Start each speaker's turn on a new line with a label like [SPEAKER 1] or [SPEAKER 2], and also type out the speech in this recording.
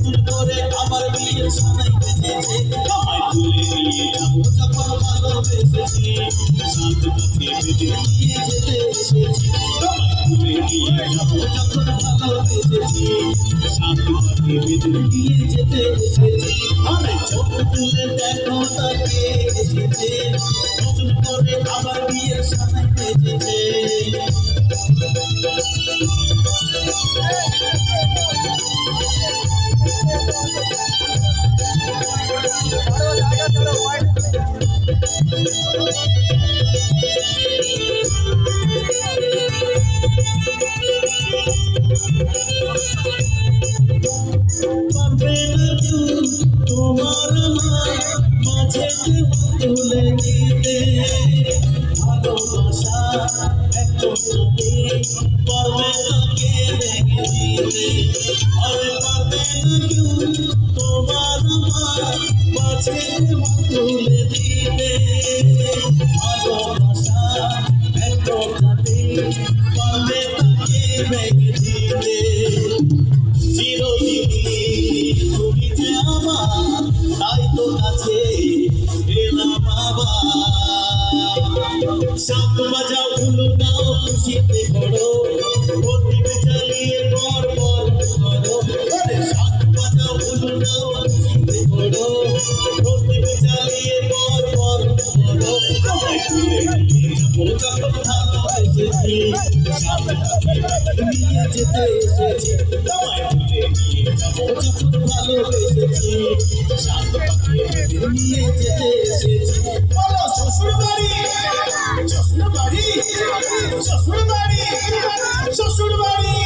[SPEAKER 1] নতুন করে আমার বিয়ের সানাই বেঁধেছে আমায় তুলে নিয়ে যাবো যখন ভালোবেসেছি সাত পাকে বেঁধে নিয়ে যেতে এসেছি আমায় তুলে নিয়ে যাবো যখন ভালোবেসেছি সাত পাকে বেঁধে নিয়ে যেতে এসেছি আরে চোখ তুলে দেখো তাকে এসেছে নতুন করে আমার বিয়ের সানাই বেঁধেছে তোমার মাঝে তুলে দিতে ভালোবাসা একটুখানি পারবে তাকে ভেঙে দিতে আরে পারবে না কেউ তোমার মাঝে তুলে দিতে ভালোবাসা একটুখানি পারবে তাকে ভেঙে দিতে চিরদিনই তুমি যে আমার তাই তো কাছে এলাম বাবা সাত বাজাও ভুলো নাও খুশিতে বড় প্রদীপ জ্বালিয়ে পর পর করো আরে সাত বাজাও ভুলো নাও খুশিতে বড় প্রদীপ জ্বালিয়ে পর পর করো আমায় তুলে নিয়ে যাবো যখন ভালোবেসেছি সাত পাকে নিয়ে যেতে এসেছি আমায় তুলে নিয়ে যাবো যখন ভালোবেসেছি সাত পাকে নিয়ে যেতে এসেছি বলো শ্বশুর বাড়ি শ্বশুর বাড়ি শ্বশুর বাড়ি শ্বশুর বাড়ি